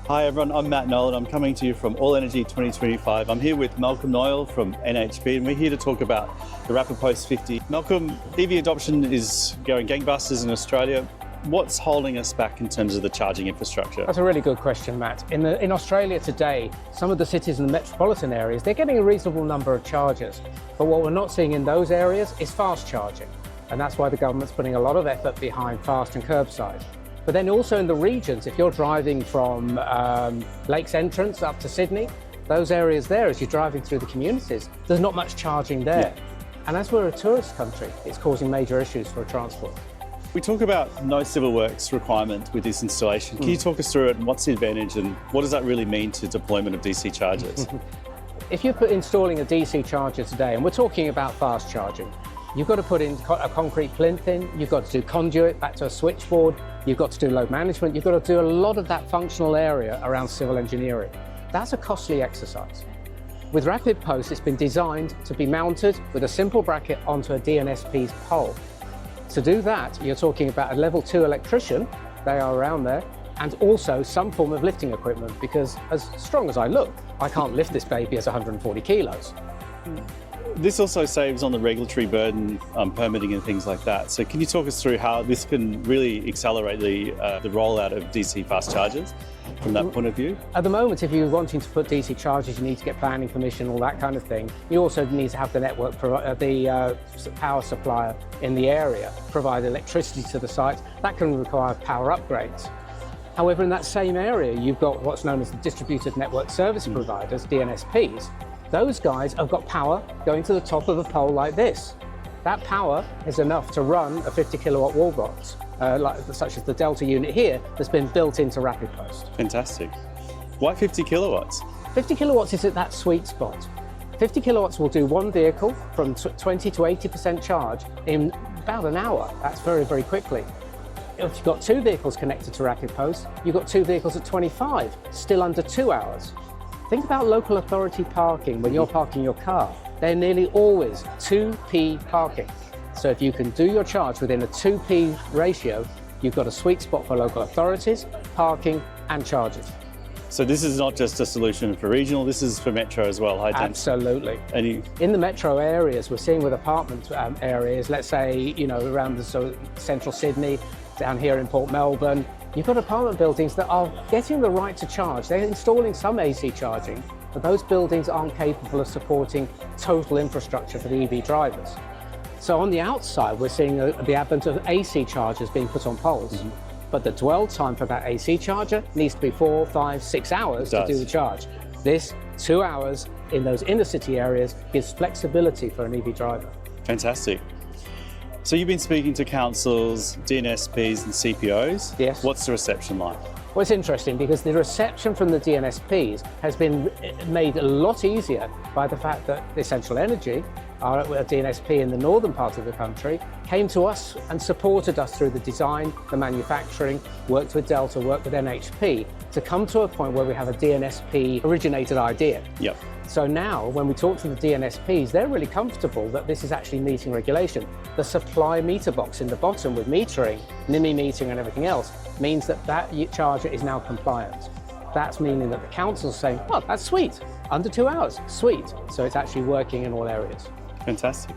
Hi everyone, I'm Matt Noyle and I'm coming to you from All Energy 2025. I'm here with Malcolm Noyle from NHP and we're here to talk about the Rapid Post 50. Malcolm, EV adoption is going gangbusters in Australia. What's holding us back in terms of the charging infrastructure? That's a really good question, Matt. In Australia today, some of the cities and the metropolitan areas, they're getting a reasonable number of chargers. But what we're not seeing in those areas is fast charging. And that's why the government's putting a lot of effort behind fast and curbside. But then also in the regions, if you're driving from Lakes Entrance up to Sydney, those areas there, as you're driving through the communities, there's not much charging there. Yeah. And as we're a tourist country, it's causing major issues for transport. We talk about no civil works requirement with this installation. Can you talk us through it and what's the advantage and what does that really mean to deployment of DC chargers? If you're installing a DC charger today, and we're talking about fast charging, you've got to put in a concrete plinth in, you've got to do conduit back to a switchboard, you've got to do load management, you've got to do a lot of that functional area around civil engineering. That's a costly exercise. With Rapid Post, it's been designed to be mounted with a simple bracket onto a DNSP's pole. To do that, you're talking about a level 2 electrician, they are around there, and also some form of lifting equipment, because as strong as I look, I can't lift this baby as 140 kilos. This also saves on the regulatory burden, permitting and things like that. So can you talk us through how this can really accelerate the rollout of DC fast chargers from that point of view? At the moment, if you're wanting to put DC chargers, you need to get planning permission, all that kind of thing. You also need to have the network, the power supplier in the area provide electricity to the site. That can require power upgrades. However, in that same area, you've got what's known as the distributed network service providers, DNSPs. Those guys have got power going to the top of a pole like this. That power is enough to run a 50 kilowatt wall box, such as the Delta unit here, that's been built into Rapid Post. Fantastic. Why 50 kilowatts? 50 kilowatts is at that sweet spot. 50 kilowatts will do one vehicle from 20 to 80% charge in about an hour. That's very, very quickly. If you've got two vehicles connected to Rapid Post, you've got two vehicles at 25, still under 2 hours. Think about local authority parking when you're parking your car. They're nearly always 2p parking. So if you can do your charge within a 2p ratio, you've got a sweet spot for local authorities, parking and charges. So this is not just a solution for regional, this is for metro as well, high density. Absolutely. In the metro areas, we're seeing with apartment areas, let's say, around the central Sydney, down here in Port Melbourne, you've got apartment buildings that are getting the right to charge. They're installing some AC charging, but those buildings aren't capable of supporting total infrastructure for the EV drivers. So on the outside, we're seeing the advent of AC chargers being put on poles. But the dwell time for that AC charger needs to be 4, 5, 6 hours to do the charge. This 2 hours in those inner city areas gives flexibility for an EV driver. Fantastic. So you've been speaking to councils, DNSPs and CPOs. Yes. What's the reception like? Well, it's interesting because the reception from the DNSPs has been made a lot easier by the fact that Essential Energy, our DNSP in the northern part of the country, came to us and supported us through the design, the manufacturing, worked with Delta, worked with NHP to come to a point where we have a DNSP originated idea. Yep. So now, when we talk to the DNSPs, they're really comfortable that this is actually meeting regulation. The supply meter box in the bottom with metering, NIMI metering and everything else, means that that charger is now compliant. That's meaning that the council's saying, oh, that's sweet. Under 2 hours, sweet. So it's actually working in all areas. Fantastic.